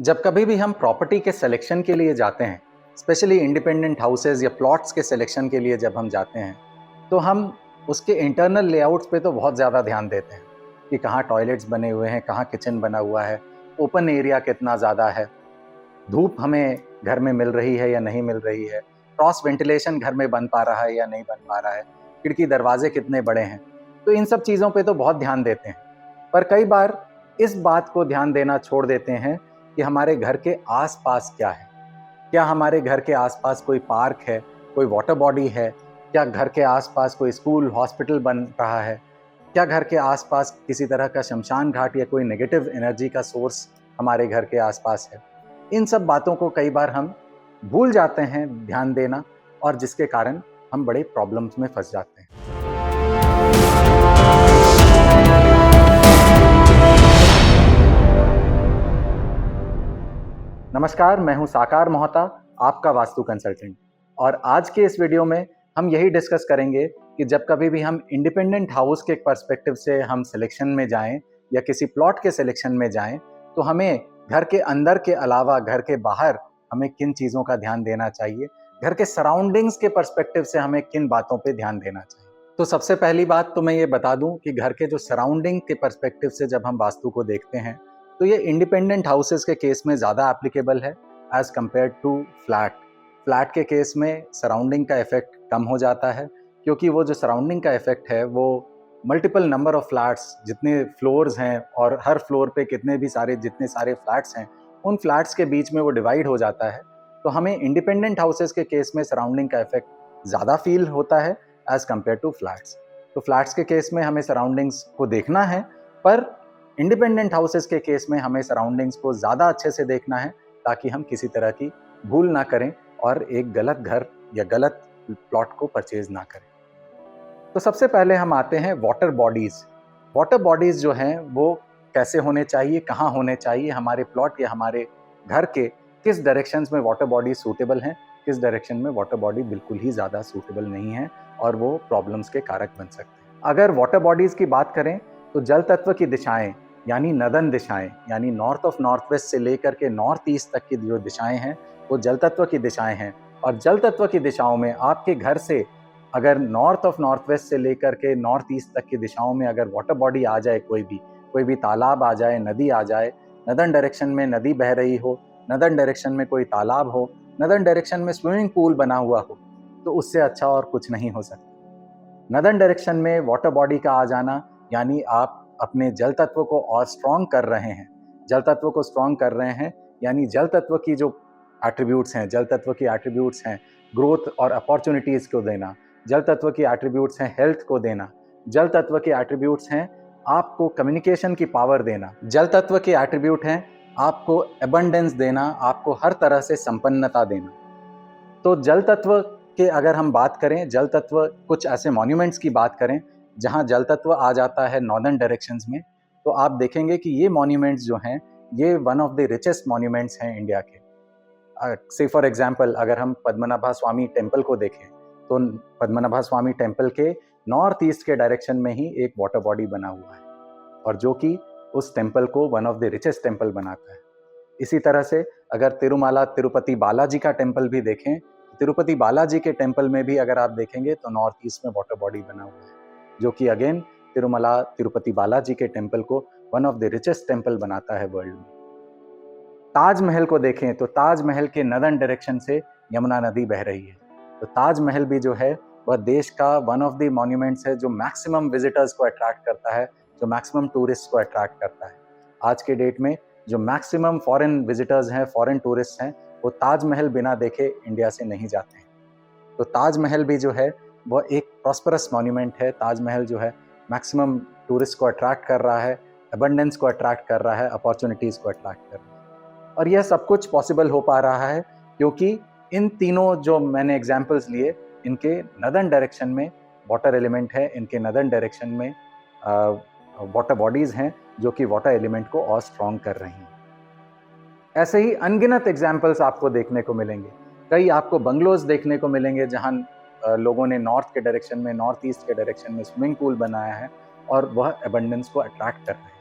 जब कभी भी हम प्रॉपर्टी के सिलेक्शन के लिए जाते हैं, स्पेशली इंडिपेंडेंट हाउसेज या प्लॉट्स के सिलेक्शन के लिए जब हम जाते हैं, तो हम उसके इंटरनल लेआउट्स पे तो बहुत ज़्यादा ध्यान देते हैं कि कहाँ टॉयलेट्स बने हुए हैं, कहाँ किचन बना हुआ है, ओपन एरिया कितना ज़्यादा है, धूप हमें घर में मिल रही है या नहीं मिल रही है, क्रॉस वेंटिलेशन घर में बन पा रहा है या नहीं बन पा रहा है, खिड़की दरवाजे कितने बड़े हैं। तो इन सब चीज़ों पे तो बहुत ध्यान देते हैं, पर कई बार इस बात को ध्यान देना छोड़ देते हैं कि हमारे घर के आसपास क्या है। क्या हमारे घर के आसपास कोई पार्क है, कोई वाटर बॉडी है, क्या घर के आसपास कोई स्कूल हॉस्पिटल बन रहा है, क्या घर के आसपास किसी तरह का शमशान घाट या कोई नेगेटिव एनर्जी का सोर्स हमारे घर के आसपास है। इन सब बातों को कई बार हम भूल जाते हैं ध्यान देना, और जिसके कारण हम बड़े प्रॉब्लम्स में फंस जाते हैं। नमस्कार, मैं हूं साकार मोहता, आपका वास्तु कंसल्टेंट। और आज के इस वीडियो में हम यही डिस्कस करेंगे कि जब कभी भी हम इंडिपेंडेंट हाउस के पर्सपेक्टिव से हम सिलेक्शन में जाएं या किसी प्लॉट के सिलेक्शन में जाएं, तो हमें घर के अंदर के अलावा घर के बाहर हमें किन चीज़ों का ध्यान देना चाहिए, घर के सराउंडिंग्स के पर्सपेक्टिव से हमें किन बातों पर ध्यान देना चाहिए। तो सबसे पहली बात तो मैं ये बता दूं कि घर के जो सराउंडिंग के पर्सपेक्टिव से जब हम वास्तु को देखते हैं, तो ये इंडिपेंडेंट हाउसेस के केस में ज़्यादा एप्लीकेबल है as compare to flat. Flat के केस में सराउंडिंग का इफेक्ट कम हो जाता है, क्योंकि वो जो सराउंडिंग का इफेक्ट है वो मल्टीपल नंबर ऑफ फ्लैट्स, जितने फ्लोर्स हैं और हर फ्लोर पे जितने सारे फ्लैट्स हैं, उन फ्लैट्स के बीच में वो डिवाइड हो जाता है। तो हमें इंडिपेंडेंट हाउसेस के केस में सराउंडिंग का इफेक्ट ज़्यादा फील होता है एज कम्पेयर टू फ्लैट्स। तो फ्लैट्स के केस में हमें सराउंडिंग्स को देखना है, पर इंडिपेंडेंट हाउसेस के केस में हमें सराउंडिंग्स को ज़्यादा अच्छे से देखना है, ताकि हम किसी तरह की भूल ना करें और एक गलत घर या गलत प्लॉट को परचेज ना करें। तो सबसे पहले हम आते हैं वाटर बॉडीज़। वाटर बॉडीज़ जो हैं वो कैसे होने चाहिए, कहाँ होने चाहिए, हमारे प्लॉट या हमारे घर के किस डायरेक्शंस में वाटर बॉडी सूटेबल हैं, किस डायरेक्शन में वाटर बॉडी बिल्कुल ही ज़्यादा सूटेबल नहीं है और वो प्रॉब्लम्स के कारक बन सकते हैं। अगर वाटर बॉडीज़ की बात करें तो जल तत्व की दिशाएं यानी नदन दिशाएं, यानी नॉर्थ ऑफ नॉर्थ वेस्ट से लेकर के नॉर्थ ईस्ट तक की जो दिशाएं हैं वो जल तत्व की दिशाएं हैं। और जल तत्व की दिशाओं में आपके घर से अगर नॉर्थ ऑफ नॉर्थ वेस्ट से लेकर के नॉर्थ ईस्ट तक की दिशाओं में अगर वाटर बॉडी आ जाए, कोई भी तालाब आ जाए, नदी आ जाए, नदन डायरेक्शन में नदी बह रही हो, नदन डायरेक्शन में कोई तालाब हो, नदन डायरेक्शन में स्विमिंग पूल बना हुआ हो, तो उससे अच्छा और कुछ नहीं हो सकता। नदन डायरेक्शन में वाटर बॉडी का आ जाना यानी आप अपने जल तत्व को और स्ट्रॉन्ग कर रहे हैं। जल तत्व को स्ट्रॉन्ग कर रहे हैं यानी जल तत्व की जो एट्रीब्यूट्स हैं, जल तत्व की एट्रीब्यूट्स हैं ग्रोथ और अपॉर्चुनिटीज़ को देना, जल तत्व की एट्रीब्यूट्स हैं हेल्थ को देना, जल तत्व के एट्रीब्यूट्स हैं आपको कम्युनिकेशन की पावर देना, जल तत्व के एट्रीब्यूट हैं आपको एबंडेंस देना, आपको हर तरह से संपन्नता देना। तो जल तत्व के अगर हम बात करें, जल तत्व कुछ ऐसे मॉन्यूमेंट्स की बात करें जहां जल तत्व आ जाता है नॉर्दर्न डायरेक्शंस में, तो आप देखेंगे कि ये मॉन्यूमेंट्स जो हैं ये one of the richest monuments हैं इंडिया के। से फॉर एग्जांपल अगर हम पद्मनाभा स्वामी टेम्पल को देखें, तो पद्मनाभा स्वामी टेम्पल के नॉर्थ ईस्ट के डायरेक्शन में ही एक वाटर बॉडी बना हुआ है, और जो कि उस टेम्पल को one of the richest temple बनाता है। इसी तरह से अगर तिरुमाला तिरुपति बालाजी का टेम्पल भी देखें, तिरुपति बालाजी के टेम्पल में भी अगर आप देखेंगे तो नॉर्थ ईस्ट में वाटर बॉडी बना हुआ है, जो कि अगेन तिरुमला तिरुपति बालाजी के टेम्पल को one of the richest temple बनाता है वर्ल्ड में। ताजमहल को देखें तो ताजमहल के नदन डायरेक्शन से यमुना नदी बह रही है। तो ताजमहल भी जो है वह देश का वन ऑफ द मॉन्यूमेंट्स है जो मैक्सिमम विजिटर्स को अट्रैक्ट करता है, जो मैक्सिमम टूरिस्ट को अट्रैक्ट करता है। आज के डेट में जो मैक्सिमम फॉरेन विजिटर्स हैं, फॉरेन टूरिस्ट हैं, वो ताजमहल बिना देखे इंडिया से नहीं जाते हैं। तो ताजमहल भी जो है वह एक प्रॉस्परस मॉन्यूमेंट है। ताजमहल जो है मैक्सिमम टूरिस्ट को अट्रैक्ट कर रहा है, अबंडेंस को अट्रैक्ट कर रहा है, अपॉर्चुनिटीज़ को अट्रैक्ट कर रहा है। और यह सब कुछ पॉसिबल हो पा रहा है क्योंकि इन तीनों जो मैंने एग्जाम्पल्स लिए, इनके नदर्न डायरेक्शन में वाटर एलिमेंट है, इनके नदर्न डायरेक्शन में वाटर बॉडीज़ हैं जो कि वाटर एलिमेंट को और स्ट्रॉन्ग कर रही हैं। ऐसे ही अनगिनत एग्जाम्पल्स आपको देखने को मिलेंगे। कई आपको बंगलोज देखने को मिलेंगे जहां लोगों ने नॉर्थ के डायरेक्शन में, नॉर्थ ईस्ट के डायरेक्शन में स्विमिंग पूल बनाया है और वह एबंडेंस को अट्रैक्ट कर रहे हैं।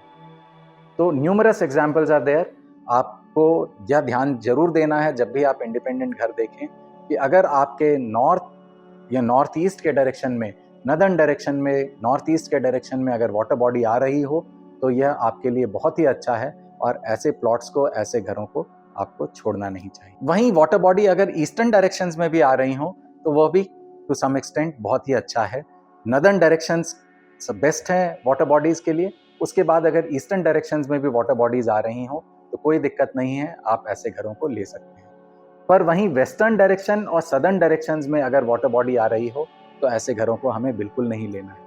तो न्यूमरस एग्जाम्पल्स आर देयर। आप आपको यह ध्यान जरूर देना है जब भी आप इंडिपेंडेंट घर देखें कि अगर आपके नॉर्थ या नॉर्थ ईस्ट के डायरेक्शन में, नदर्न डायरेक्शन में, नॉर्थ ईस्ट के डायरेक्शन में अगर वाटर बॉडी आ रही हो तो यह आपके लिए बहुत ही अच्छा है और ऐसे प्लॉट्स को, ऐसे घरों को आपको छोड़ना नहीं चाहिए। वहीं वाटर बॉडी अगर ईस्टर्न डायरेक्शंस में भी आ रही हो तो वह भी टू सम एक्सटेंट बहुत ही अच्छा है। नदर्न डायरेक्शंस बेस्ट है वाटर बॉडीज के लिए। उसके बाद अगर ईस्टर्न डायरेक्शंस में भी वाटर बॉडीज आ रही हो तो कोई दिक्कत नहीं है, आप ऐसे घरों को ले सकते हैं। पर वहीं वेस्टर्न डायरेक्शन और सदर्न डायरेक्शंस में अगर वाटर बॉडी आ रही हो तो ऐसे घरों को हमें बिल्कुल नहीं लेना है।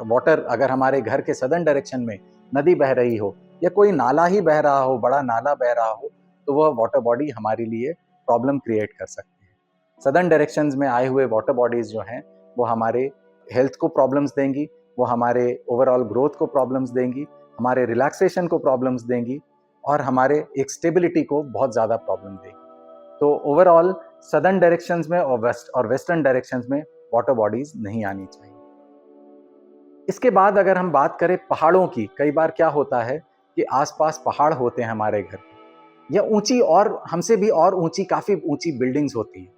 वाटर अगर हमारे घर के सदर्न डायरेक्शन में नदी बह रही हो या कोई नाला ही बह रहा हो, बड़ा नाला बह रहा हो, तो वह वाटर बॉडी हमारे लिए प्रॉब्लम क्रिएट कर सकती है। सदर्न डायरेक्शंस में आए हुए वाटर बॉडीज जो हैं वो हमारे हेल्थ को प्रॉब्लम्स देंगी, वो हमारे ओवरऑल ग्रोथ को प्रॉब्लम्स देंगी, हमारे रिलैक्सेशन को प्रॉब्लम्स देंगी और हमारे एक स्टेबिलिटी को बहुत ज़्यादा प्रॉब्लम देगी। तो ओवरऑल सदर्न डायरेक्शंस में और वेस्टर्न डायरेक्शंस में वाटर बॉडीज नहीं आनी चाहिए। इसके बाद अगर हम बात करें पहाड़ों की, कई बार क्या होता है कि आसपास पहाड़ होते हैं हमारे घर या ऊंची और हमसे भी और ऊंची, काफी ऊंची बिल्डिंग्स होती हैं।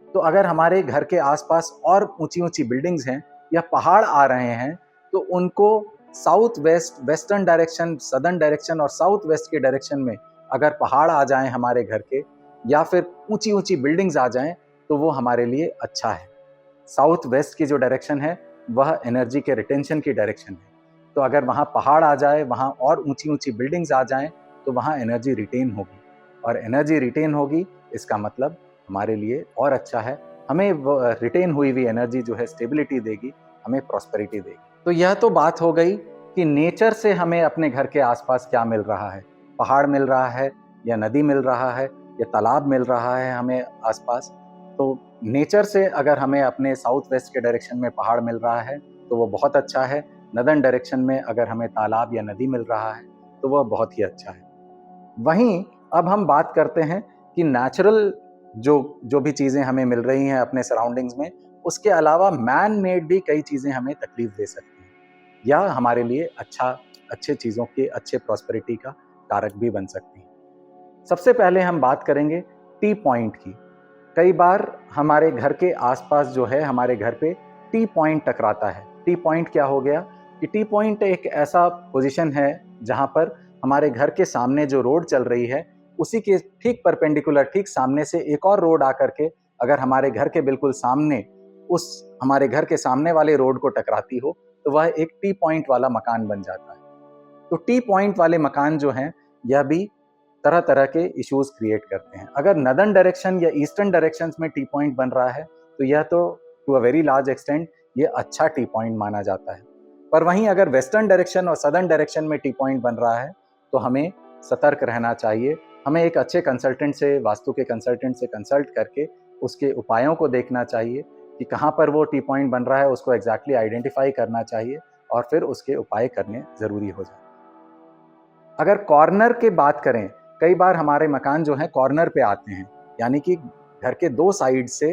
तो अगर हमारे घर के आसपास और ऊंची ऊंची बिल्डिंग्स हैं या पहाड़ आ रहे हैं तो उनको south west, western direction, southern direction और साउथ वेस्ट के डायरेक्शन में अगर पहाड़ आ जाएं हमारे घर के या फिर ऊंची ऊंची बिल्डिंग्स आ जाएं तो वो हमारे लिए अच्छा है। साउथ वेस्ट की जो डायरेक्शन है वह एनर्जी के रिटेंशन की डायरेक्शन है। तो अगर वहाँ पहाड़ आ जाए, वहाँ और ऊंची ऊंची बिल्डिंग्स आ जाएं तो वहाँ एनर्जी रिटेन होगी और एनर्जी रिटेन होगी इसका मतलब हमारे लिए और अच्छा है। हमें रिटेन हुई हुई एनर्जी जो है स्टेबिलिटी देगी, हमें प्रॉस्पेरिटी देगी। तो यह तो बात हो गई कि नेचर से हमें अपने घर के आसपास क्या मिल रहा है, पहाड़ मिल रहा है या नदी मिल रहा है या तालाब मिल रहा है हमें आसपास। तो नेचर से अगर हमें अपने साउथ वेस्ट के डायरेक्शन में पहाड़ मिल रहा है तो वो बहुत अच्छा है। नदर्न डायरेक्शन में अगर हमें तालाब या नदी मिल रहा है तो वह बहुत ही अच्छा है। वहीं अब हम बात करते हैं कि नेचुरल जो भी चीज़ें हमें मिल रही हैं अपने सराउंडिंग्स में, उसके अलावा मैन मेड भी कई चीज़ें हमें तकलीफ दे सकती हैं या हमारे लिए अच्छे चीज़ों के, अच्छे प्रॉस्पेरिटी का कारक भी बन सकती हैं। सबसे पहले हम बात करेंगे टी पॉइंट की। कई बार हमारे घर के आसपास जो है, हमारे घर पे टी पॉइंट टकराता है। टी पॉइंट क्या हो गया कि टी पॉइंट एक ऐसा पोजीशन है जहां पर हमारे घर के सामने जो रोड चल रही है उसी के ठीक परपेंडिकुलर, ठीक सामने से एक और रोड आकर के अगर हमारे घर के बिल्कुल सामने, उस हमारे घर के सामने वाले रोड को टकराती हो तो वह एक टी पॉइंट वाला मकान बन जाता है। तो टी पॉइंट वाले मकान जो हैं यह भी तरह तरह के इश्यूज क्रिएट करते हैं। अगर नदर्न डायरेक्शन या ईस्टर्न डायरेक्शंस में टी पॉइंट बन रहा है तो यह तो to a very large extent ये अच्छा टी पॉइंट माना जाता है। पर वहीं अगर वेस्टर्न डायरेक्शन और सदर्न डायरेक्शन में टी पॉइंट बन रहा है तो हमें सतर्क रहना चाहिए। हमें एक अच्छे कंसल्टेंट से, वास्तु के कंसल्टेंट से कंसल्ट करके उसके उपायों को देखना चाहिए कि कहाँ पर वो टी पॉइंट बन रहा है, उसको एग्जैक्टली आइडेंटिफाई करना चाहिए और फिर उसके उपाय करने जरूरी हो जाए। अगर कॉर्नर की बात करें, कई बार हमारे मकान जो है कॉर्नर पे आते हैं, यानी कि घर के दो साइड से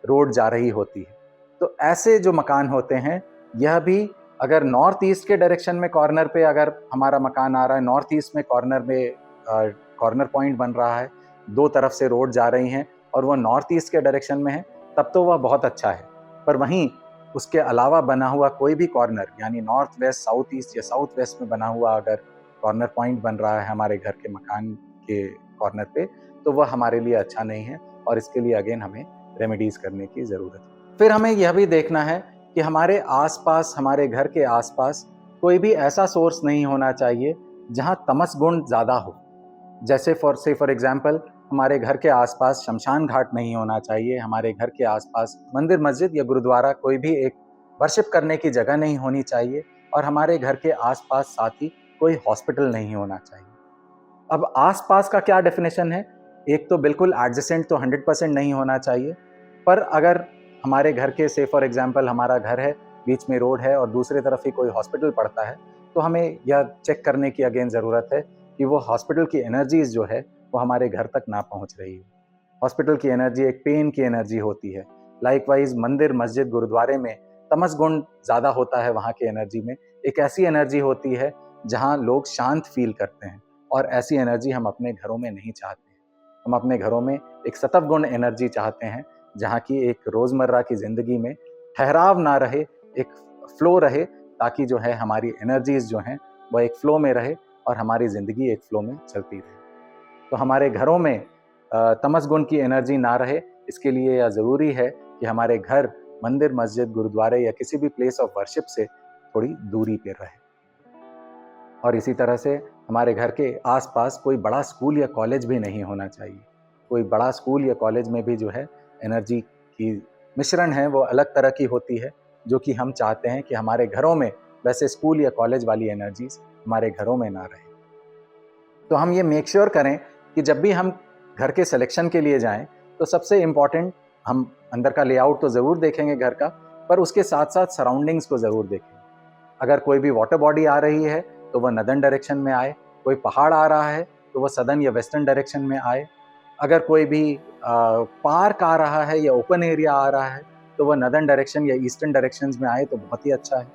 रोड जा रही होती है। तो ऐसे जो मकान होते हैं यह भी, अगर नॉर्थ ईस्ट के डायरेक्शन में कॉर्नर पे अगर हमारा मकान आ रहा है, नॉर्थ ईस्ट में कॉर्नर पॉइंट बन रहा है, दो तरफ से रोड जा रही हैं और वह नॉर्थ ईस्ट के डायरेक्शन में है, तब तो वह बहुत अच्छा है। पर वहीं उसके अलावा बना हुआ कोई भी कॉर्नर, यानी नॉर्थ वेस्ट, साउथ ईस्ट या साउथ वेस्ट में बना हुआ अगर कॉर्नर पॉइंट बन रहा है हमारे घर के मकान के कॉर्नर पे, तो वह हमारे लिए अच्छा नहीं है और इसके लिए अगेन हमें रेमेडीज करने की जरूरत है। फिर हमें यह भी देखना है कि हमारे आसपास, हमारे घर के आसपास कोई भी ऐसा सोर्स नहीं होना चाहिए जहां तमस गुण ज्यादा हो। जैसे फॉर एग्जाम्पल हमारे घर के आसपास शमशान घाट नहीं होना चाहिए, हमारे घर के आसपास मंदिर, मस्जिद या गुरुद्वारा, कोई भी एक वर्शिप करने की जगह नहीं होनी चाहिए और हमारे घर के आसपास साथ ही कोई हॉस्पिटल नहीं होना चाहिए। अब आसपास का क्या डेफिनेशन है? एक तो बिल्कुल एडजेसेंट तो 100% नहीं होना चाहिए, पर अगर हमारे घर के, से फॉर एग्जांपल हमारा घर है, बीच में रोड है और दूसरे तरफ ही कोई हॉस्पिटल पड़ता है, तो हमें यह चेक करने की अगेन ज़रूरत है कि वो हॉस्पिटल की एनर्जीज जो है वो हमारे घर तक ना पहुंच रही हो। हॉस्पिटल की एनर्जी एक पेन की एनर्जी होती है। लाइकवाइज मंदिर, मस्जिद, गुरुद्वारे में तमस गुण ज़्यादा होता है। वहाँ की एनर्जी में एक ऐसी एनर्जी होती है जहाँ लोग शांत फील करते हैं और ऐसी एनर्जी हम अपने घरों में नहीं चाहते हैं। हम अपने घरों में एक सत्वगुण एनर्जी चाहते हैं, जहाँ की एक रोज़मर्रा की ज़िंदगी में ठहराव ना रहे, एक फ्लो रहे, ताकि जो है हमारी एनर्जीज जो हैं वो एक फ्लो में रहे और हमारी ज़िंदगी एक फ्लो में चलती रहे। तो हमारे घरों में तमस गुण की एनर्जी ना रहे, इसके लिए यह ज़रूरी है कि हमारे घर मंदिर, मस्जिद, गुरुद्वारे या किसी भी प्लेस ऑफ वर्शिप से थोड़ी दूरी पे रहे। और इसी तरह से हमारे घर के आसपास कोई बड़ा स्कूल या कॉलेज भी नहीं होना चाहिए। कोई बड़ा स्कूल या कॉलेज में भी जो है एनर्जी की मिश्रण है वो अलग तरह की होती है, जो कि हम चाहते हैं कि हमारे घरों में वैसे स्कूल या कॉलेज वाली एनर्जीज हमारे घरों में ना रहे। तो हम ये मेक श्योर करें कि जब भी हम घर के सिलेक्शन के लिए जाएं तो सबसे इम्पॉर्टेंट, हम अंदर का लेआउट तो ज़रूर देखेंगे घर का, पर उसके साथ साथ सराउंडिंग्स को ज़रूर देखें। अगर कोई भी वाटर बॉडी आ रही है तो वह नदर्न डायरेक्शन में आए, कोई पहाड़ आ रहा है तो वह सदर्न या वेस्टर्न डायरेक्शन में आए, अगर कोई भी पार्क आ रहा है या ओपन एरिया आ रहा है तो वह नदर्न डायरेक्शन या ईस्टर्न डायरेक्शंस में आए तो बहुत ही अच्छा है।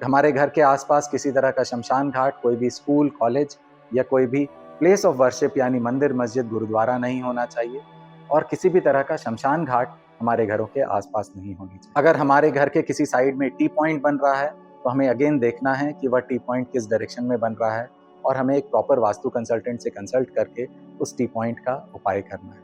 हमारे घर के आसपास किसी तरह का शमशान घाट, कोई भी स्कूल, कॉलेज या कोई भी प्लेस ऑफ वर्शिप यानी मंदिर, मस्जिद, गुरुद्वारा नहीं होना चाहिए, और किसी भी तरह का शमशान घाट हमारे घरों के आसपास नहीं होनी चाहिए। अगर हमारे घर के किसी साइड में टी पॉइंट बन रहा है तो हमें अगेन देखना है कि वह टी पॉइंट किस डायरेक्शन में बन रहा है, और हमें एक प्रॉपर वास्तु कंसल्टेंट से कंसल्ट करके उस टी पॉइंट का उपाय करना है।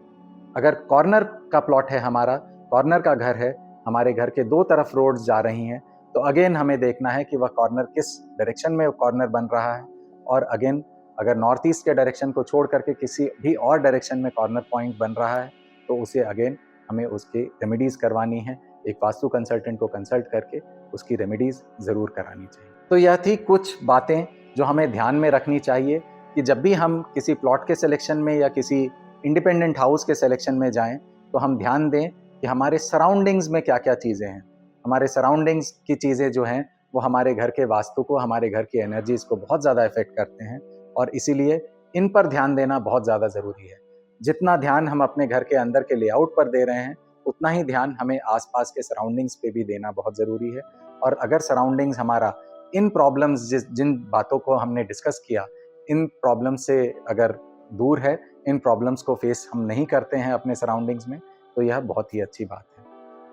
अगर कॉर्नर का प्लॉट है, हमारा कॉर्नर का घर है, हमारे घर के दो तरफ रोड्स जा रही हैं, तो अगेन हमें देखना है कि वह कॉर्नर किस डायरेक्शन में कॉर्नर बन रहा है, और अगेन अगर नॉर्थ ईस्ट के डायरेक्शन को छोड़ करके किसी भी और डायरेक्शन में कॉर्नर पॉइंट बन रहा है तो उसे अगेन हमें उसकी रेमेडीज करवानी है। एक वास्तु कंसल्टेंट को कंसल्ट करके उसकी रेमेडीज ज़रूर करानी चाहिए। तो यह थी कुछ बातें जो हमें ध्यान में रखनी चाहिए कि जब भी हम किसी प्लॉट के सिलेक्शन में या किसी इंडिपेंडेंट हाउस के सिलेक्शन में जाएं तो हम ध्यान दें कि हमारे सराउंडिंग्स में क्या क्या चीज़ें हैं। हमारे सराउंडिंग्स की चीज़ें जो हैं वो हमारे घर के वास्तु को, हमारे घर की एनर्जीज को बहुत ज़्यादा इफेक्ट करते हैं, और इसीलिए इन पर ध्यान देना बहुत ज़्यादा ज़रूरी है। जितना ध्यान हम अपने घर के अंदर के लेआउट पर दे रहे हैं, उतना ही ध्यान हमें आसपास के सराउंडिंग्स पे भी देना बहुत ज़रूरी है। और अगर सराउंडिंग्स हमारा इन प्रॉब्लम्स, जिन बातों को हमने डिस्कस किया, इन प्रॉब्लम से अगर दूर है, इन प्रॉब्लम्स को फेस हम नहीं करते हैं अपने सराउंडिंग्स में, तो यह बहुत ही अच्छी बात है।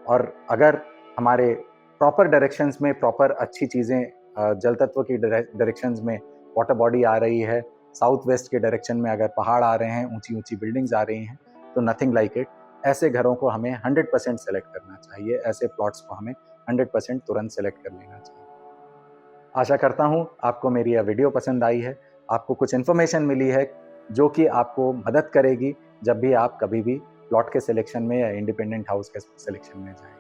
और अगर हमारे प्रॉपर डायरेक्शंस में प्रॉपर अच्छी चीज़ें, जल तत्व की डायरेक्शंस में वाटर बॉडी आ रही है, साउथ वेस्ट के डायरेक्शन में अगर पहाड़ आ रहे हैं, ऊंची ऊंची बिल्डिंग्स आ रही हैं, तो नथिंग लाइक इट। ऐसे घरों को हमें 100% सेलेक्ट करना चाहिए, ऐसे प्लॉट्स को हमें 100% तुरंत सेलेक्ट कर लेना चाहिए। आशा करता हूँ आपको मेरी यह वीडियो पसंद आई है, आपको कुछ इन्फॉर्मेशन मिली है जो कि आपको मदद करेगी जब भी आप कभी भी प्लॉट के सिलेक्शन में या इंडिपेंडेंट हाउस के सिलेक्शन में जाएं।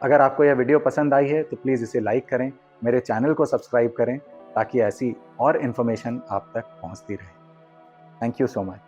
अगर आपको यह वीडियो पसंद आई है तो प्लीज़ इसे लाइक करें, मेरे चैनल को सब्सक्राइब करें, ताकि ऐसी और इन्फॉर्मेशन आप तक पहुंचती रहे। Thank you so much.